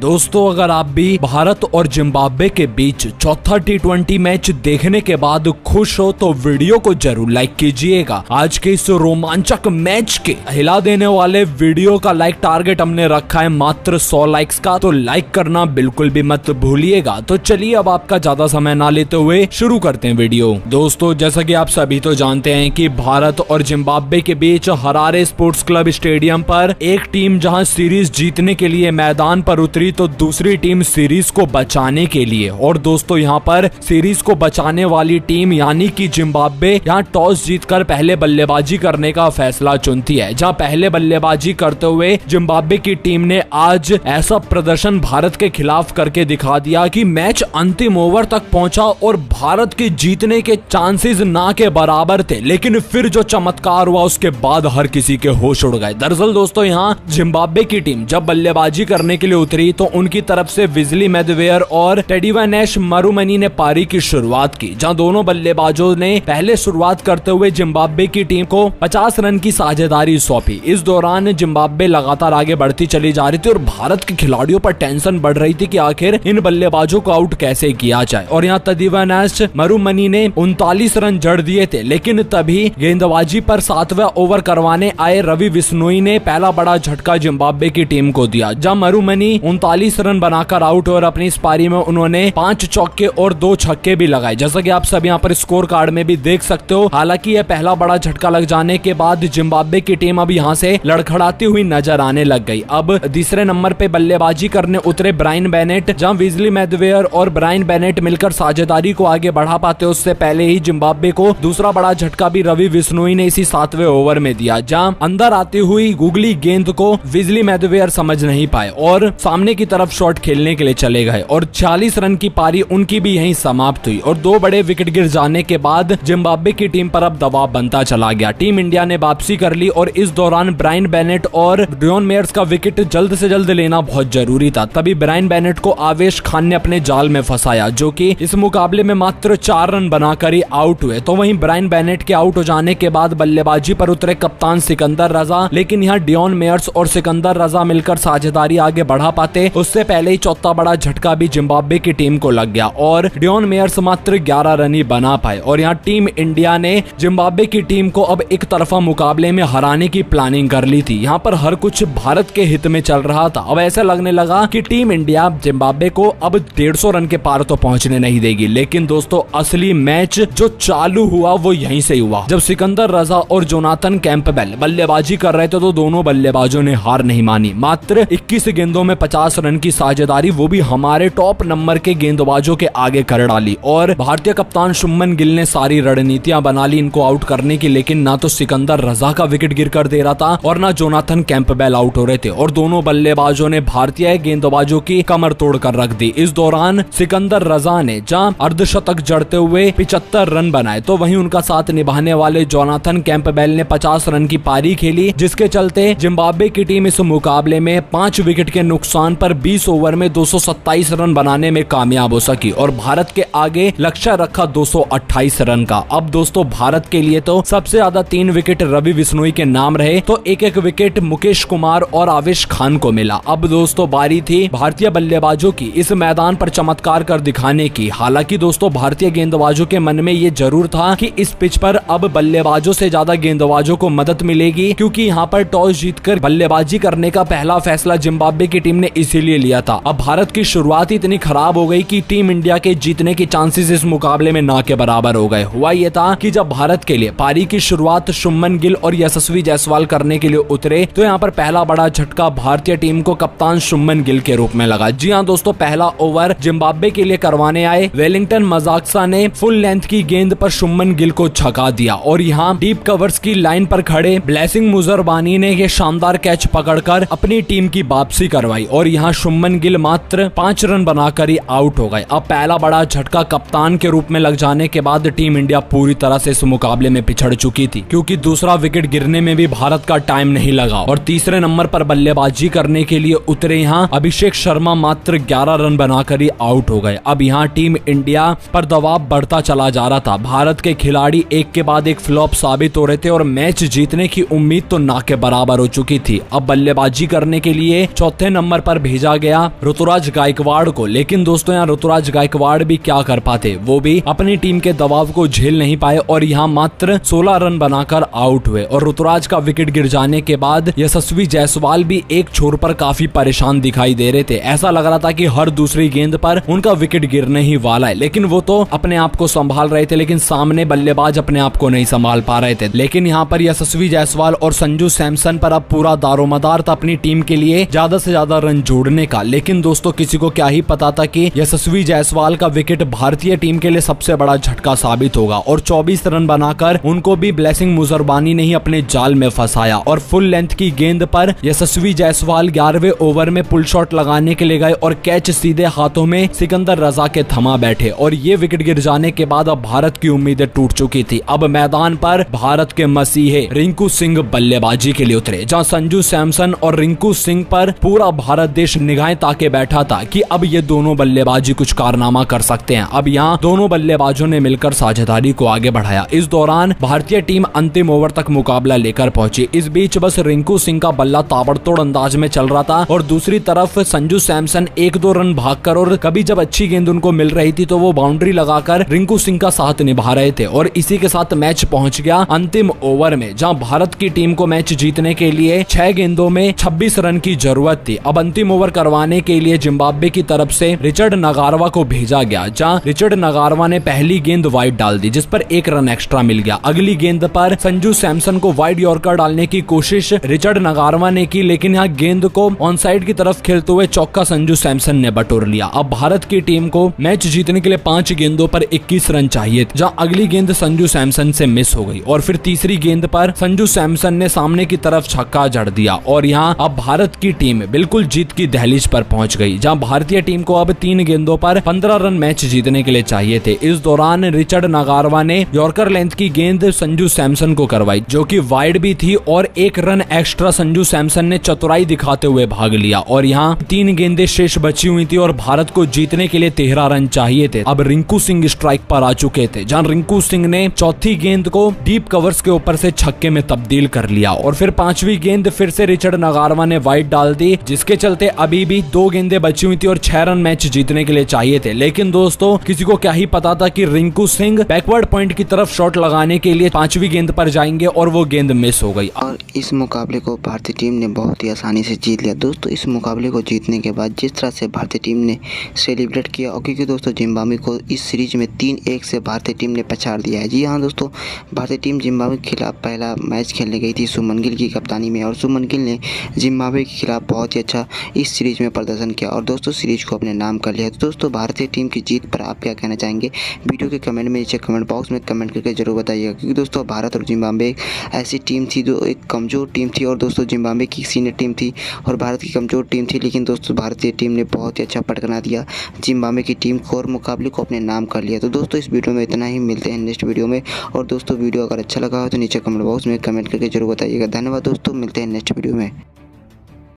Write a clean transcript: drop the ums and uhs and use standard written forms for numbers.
दोस्तों अगर आप भी भारत और जिम्बाब्वे के बीच चौथा T20 मैच देखने के बाद खुश हो तो वीडियो को जरूर लाइक कीजिएगा। आज के इस रोमांचक मैच के हिला देने वाले वीडियो का लाइक टारगेट हमने रखा है मात्र 100 लाइक्स का, तो लाइक करना बिल्कुल भी मत भूलिएगा। तो चलिए अब आपका ज्यादा समय ना लेते हुए शुरू करते हैं वीडियो। दोस्तों जैसा कि आप सभी तो जानते हैं कि भारत और जिम्बाब्वे के बीच हरारे स्पोर्ट्स क्लब स्टेडियम पर एक टीम जहां सीरीज जीतने के लिए मैदान पर उतरी तो दूसरी टीम सीरीज को बचाने के लिए, और दोस्तों यहां पर सीरीज को बचाने वाली टीम यानी कि जिम्बाब्वे यहां टॉस जीतकर पहले बल्लेबाजी करने का फैसला चुनती है। जहां पहले बल्लेबाजी करते हुए जिम्बाब्वे की टीम ने आज ऐसा प्रदर्शन भारत के खिलाफ करके दिखा दिया कि मैच अंतिम ओवर तक पहुंचा और भारत के जीतने के चांसेस ना के बराबर थे, लेकिन फिर जो चमत्कार हुआ उसके बाद हर किसी के होश उड़ गए। दरअसल दोस्तों यहां जिम्बाब्वे की टीम जब बल्लेबाजी करने के लिए उतरी तो उनकी तरफ से विजली मैदवेयर और टेडिवानेश मरुमनी ने पारी की शुरुआत की। जहां दोनों बल्लेबाजों ने पहले शुरुआत करते हुए जिम्बाब्वे की टीम को 50 रन की साझेदारी सौंपी। इस दौरान जिम्बाब्वे लगातार आगे बढ़ती चली जा रही थी और भारत के खिलाड़ियों पर टेंशन बढ़ रही थी कि आखिर इन बल्लेबाजों को आउट कैसे किया जाए। और यहाँ टेडिवानेश मरुमनी ने 39 रन जड़ दिए थे, लेकिन तभी गेंदबाजी पर 7वां ओवर करवाने आए रवि बिश्नोई ने पहला बड़ा झटका जिम्बाब्वे की टीम को दिया। जहां मरुमनी 39 रन बनाकर आउट और अपनी इस पारी में उन्होंने 5 चौके और 2 छक्के भी लगाए, जैसा कि आप सब यहाँ पर स्कोर कार्ड में भी देख सकते हो। हालांकि यह पहला बड़ा झटका लग जाने के बाद जिम्बाब्वे की टीम अब यहाँ से लड़खड़ाती हुई नजर आने लग गई। अब तीसरे नंबर पे बल्लेबाजी करने उतरे ब्रायन बेनेट, जहां विजली मैदवेयर और ब्रायन बेनेट मिलकर साझेदारी को आगे बढ़ा पाते उससे पहले ही जिम्बाब्वे को दूसरा बड़ा झटका भी रवि बिश्नोई ने इसी 7वें ओवर में दिया। जहां अंदर आती हुई गुगली गेंद को विजली मैदवेयर समझ नहीं पाए और सामने की तरफ शॉट खेलने के लिए चले गए और 40 रन की पारी उनकी भी यहीं समाप्त हुई। और 2 बड़े विकेट गिर जाने के बाद जिम्बाब्वे की टीम पर अब दबाव बनता चला गया। टीम इंडिया ने वापसी कर ली और इस दौरान ब्रायन बेनेट और डियोन मेयर्स का विकेट जल्द से जल्द लेना बहुत जरूरी था। तभी ब्रायन बेनेट को आवेश खान ने अपने जाल में फंसाया, जो कि इस मुकाबले में मात्र 4 रन बनाकर ही आउट हुए। तो वहीं ब्रायन बेनेट के आउट हो जाने के बाद बल्लेबाजी पर उतरे कप्तान सिकंदर रजा, लेकिन यहाँ डियोन मेयर्स और सिकंदर रजा मिलकर साझेदारी आगे बढ़ा पाते उससे पहले ही चौथा बड़ा झटका भी जिम्बाब्वे की टीम को लग गया और डियोन मेयर्स मात्र 11 रन ही बना पाए। और यहाँ टीम इंडिया ने जिम्बाब्वे की टीम को अब एक तरफा मुकाबले में हराने की प्लानिंग कर ली थी। यहाँ पर हर कुछ भारत के हित में चल रहा था। अब ऐसा लगने लगा कि टीम इंडिया जिम्बाब्वे को अब 150 रन के पार तो पहुंचने नहीं देगी। लेकिन दोस्तों असली मैच जो चालू हुआ वो यहीं से हुआ। जब सिकंदर रजा और जोनाथन कैंपबेल बल्लेबाजी कर रहे थे तो दोनों बल्लेबाजों ने हार नहीं मानी। मात्र 21 गेंदों में 50 रन की साझेदारी वो भी हमारे टॉप नंबर के गेंदबाजों के आगे कर डाली और भारतीय कप्तान शुभमन गिल ने सारी रणनीतियां बना ली इनको आउट करने की, लेकिन ना तो सिकंदर रजा का विकेट गिर कर दे रहा था और ना जोनाथन कैंपबेल आउट हो रहे थे और दोनों बल्लेबाजों ने भारतीय गेंदबाजों की कमर तोड़ कर रख दी। इस दौरान सिकंदर रजा ने जहां अर्धशतक जड़ते हुए 75 रन बनाए तो वहीं उनका साथ निभाने वाले जोनाथन कैंपबेल ने 50 रन की पारी खेली, जिसके चलते जिम्बाब्वे की टीम इस मुकाबले में 5 विकेट के नुकसान पर 20 ओवर में 227 रन बनाने में कामयाब हो सकी और भारत के आगे लक्ष्य रखा 228 रन का। अब दोस्तों भारत के लिए तो सबसे ज्यादा 3 विकेट रवि बिश्नोई के नाम रहे, तो एक विकेट मुकेश कुमार और आवेश खान को मिला। अब दोस्तों बारी थी भारतीय बल्लेबाजों की इस मैदान पर चमत्कार कर दिखाने की। हालांकि दोस्तों भारतीय गेंदबाजों के मन में ये जरूर था कि इस पिच पर अब बल्लेबाजों से ज्यादा गेंदबाजों को मदद मिलेगी, क्योंकि यहाँ पर टॉस जीतकर बल्लेबाजी करने का पहला फैसला जिम्बाब्वे की टीम ने इसीलिए लिया था। अब भारत की शुरुआत ही इतनी खराब हो गई कि टीम इंडिया के जीतने की चांसेस इस मुकाबले में ना के बराबर हो गए। हुआ ये था कि जब भारत के लिए पारी की शुरुआत शुभमन गिल और यशस्वी जायसवाल करने के लिए उतरे तो यहाँ पर पहला बड़ा झटका भारतीय टीम को कप्तान शुभमन गिल के रूप में लगा। जी हाँ दोस्तों, पहला ओवर जिम्बाब्वे के लिए करवाने आए वेलिंगटन मजाक्सा ने फुल लेंथ की गेंद पर शुभमन गिल को छका दिया और यहाँ डीप कवर्स की लाइन पर खड़े ब्लेसिंग मुजरबानी ने ये शानदार कैच पकड़कर अपनी टीम की वापसी करवाई और यहाँ शुभमन गिल मात्र 5 रन बनाकर ही आउट हो गए। अब पहला बड़ा झटका कप्तान के रूप में लग जाने के बाद टीम इंडिया पूरी तरह से इस मुकाबले में पिछड़ चुकी थी, क्योंकि दूसरा विकेट गिरने में भी भारत का टाइम नहीं लगा और तीसरे नंबर पर बल्लेबाजी करने के लिए उतरे यहाँ अभिषेक शर्मा मात्र 11 रन बनाकर ही आउट हो गए। अब यहाँ टीम इंडिया पर दबाव बढ़ता चला जा रहा था। भारत के खिलाड़ी एक के बाद एक फ्लॉप साबित हो रहे थे और मैच जीतने की उम्मीद तो ना के बराबर हो चुकी थी। अब बल्लेबाजी करने के लिए चौथे नंबर पर भेजा गया ऋतुराज गायकवाड़ को। लेकिन दोस्तों यहाँ ऋतुराज गायकवाड़ भी क्या कर पाते, वो भी अपनी टीम के दबाव को झेल नहीं पाए और यहाँ मात्र 16 रन बनाकर आउट हुए। और ऋतुराज का विकेट गिर जाने के बाद यशस्वी जायसवाल भी एक छोर पर काफी परेशान दिखाई दे रहे थे। ऐसा लग रहा था कि हर दूसरी गेंद पर उनका विकेट गिरने ही वाला है, लेकिन वो तो अपने आप को संभाल रहे थे, लेकिन सामने बल्लेबाज अपने आप को नहीं संभाल पा रहे थे। लेकिन यहाँ पर यशस्वी जायसवाल और संजू सैमसन पर अब पूरा दारोमदार था अपनी टीम के लिए ज्यादा से ज्यादा रन जोड़ने का। लेकिन दोस्तों किसी को क्या ही पता था कि यशस्वी जायसवाल का विकेट भारतीय टीम के लिए सबसे बड़ा झटका साबित होगा और 24 रन बनाकर उनको भी ब्लेसिंग मुजरबानी ने ही अपने जाल में फंसाया। और फुल लेंथ की गेंद पर यशस्वी जायसवाल 11वें ओवर में पुल शॉट लगाने के लिए गए और कैच सीधे हाथों में सिकंदर रजा के थमा बैठे और ये विकेट गिर जाने के बाद अब भारत की उम्मीदें टूट चुकी थी। अब मैदान पर भारत के मसीहे रिंकू सिंह बल्लेबाजी के लिए उतरे, जहां संजू सैमसन और रिंकू सिंह पर पूरा भारत देश निगाहें ताके बैठा था कि अब ये दोनों बल्लेबाजी कुछ कारनामा कर सकते हैं। अब यहाँ दोनों बल्लेबाजों ने मिलकर साझेदारी को आगे बढ़ाया। इस दौरान भारतीय टीम अंतिम ओवर तक मुकाबला लेकर पहुंची। इस बीच बस रिंकू सिंह का बल्ला ताबड़तोड़ अंदाज में चल रहा था और दूसरी तरफ संजू सैमसन 1-2 रन भागकर और कभी जब अच्छी गेंद उनको मिल रही थी तो वो बाउंड्री लगाकर रिंकू सिंह का साथ निभा रहे थे। और इसी के साथ मैच पहुंच गया अंतिम ओवर में, जहां भारत की टीम को मैच जीतने के लिए 6 गेंदों में 26 रन की जरूरत थी। अब अंतिम ओवर करवाने के लिए जिम्बाब्वे की तरफ से रिचर्ड नगारवा को भेजा गया, जहां रिचर्ड नगारवा ने पहली गेंद वाइड डाल दी जिस पर 1 रन एक्स्ट्रा मिल गया। अगली गेंद पर संजू सैमसन को वाइड यॉर्कर डालने की कोशिश रिचर्ड नगारवा ने की, लेकिन यहाँ गेंद को ऑन साइड की तरफ खेलते हुए चौका संजू सैमसन ने बटोर लिया। अब भारत की टीम को मैच जीतने के लिए 5 गेंदों पर 21 रन चाहिए, जहां अगली गेंद संजू सैमसन से मिस हो गई और फिर तीसरी गेंद पर संजू सैमसन ने सामने की तरफ छक्का जड़ दिया और यहाँ अब भारत की टीम बिल्कुल जीत की दहलीज पर पहुंच गई, जहां भारतीय टीम को अब 3 गेंदों पर 15 रन मैच जीतने के लिए चाहिए थे। इस दौरान रिचर्ड नगारवा ने यॉर्कर लेंथ की गेंद संजू सैमसन को करवाई जो कि वाइड भी थी और 1 रन एक्स्ट्रा संजू सैमसन ने चतुराई दिखाते हुए भाग लिया। और यहाँ 3 गेंदें शेष बची हुई थी और भारत को जीतने के लिए 13 रन चाहिए थे। अब रिंकू सिंह स्ट्राइक पर आ चुके थे, जहां रिंकू सिंह ने चौथी गेंद को डीप कवर्स के ऊपर से छक्के में तब्दील कर लिया और फिर 5वीं गेंद फिर से रिचर्ड नगारवा ने वाइड डाल दी, जिसके चलते अभी भी 2 गेंदें बची हुई थी और 6 रन मैच जीतने के लिए चाहिए थे। लेकिन दोस्तों किसी को क्या ही पता था कि रिंकू सिंह बैकवर्ड पॉइंट की तरफ शॉट लगाने के लिए 5वीं गेंद पर जाएंगे और वो गेंद मिस हो गई और इस मुकाबले को भारतीय टीम ने बहुत ही आसानी से जीत लिया। दोस्तों इस मुकाबले को जीतने के बाद जिस तरह से भारतीय टीम ने सेलिब्रेट किया, और क्योंकि दोस्तों जिम्बाब्वे को इस सीरीज में 3-1 से भारतीय टीम ने पछाड़ दिया है। जी हाँ दोस्तों, भारतीय टीम जिम्बाब्वे के खिलाफ पहला मैच खेलने गई थी सुमन गिल की कप्तानी में और सुमन गिल ने जिम्बाब्वे के खिलाफ बहुत ही अच्छा इस सीरीज में प्रदर्शन किया और दोस्तों सीरीज को अपने नाम कर लिया। तो दोस्तों भारतीय टीम की जीत पर आप क्या कहना चाहेंगे, वीडियो के कमेंट में नीचे कमेंट बॉक्स में कमेंट करके जरूर बताइएगा। क्योंकि दोस्तों भारत और जिम्बाब्वे ऐसी टीम थी जो एक कमज़ोर टीम थी और दोस्तों जिम्बाब्वे की सीनियर टीम थी और भारत की कमज़ोर टीम थी, लेकिन दोस्तों भारतीय टीम ने बहुत ही अच्छा पटकना दिया जिम्बाब्वे की टीम को और मुकाबले को अपने नाम कर लिया। तो दोस्तों इस वीडियो में इतना ही, मिलते हैं नेक्स्ट वीडियो में। और दोस्तों वीडियो अगर अच्छा लगा हो तो नीचे कमेंट बॉक्स में कमेंट करके जरूर बताइएगा। धन्यवाद दोस्तों, मिलते हैं नेक्स्ट वीडियो में।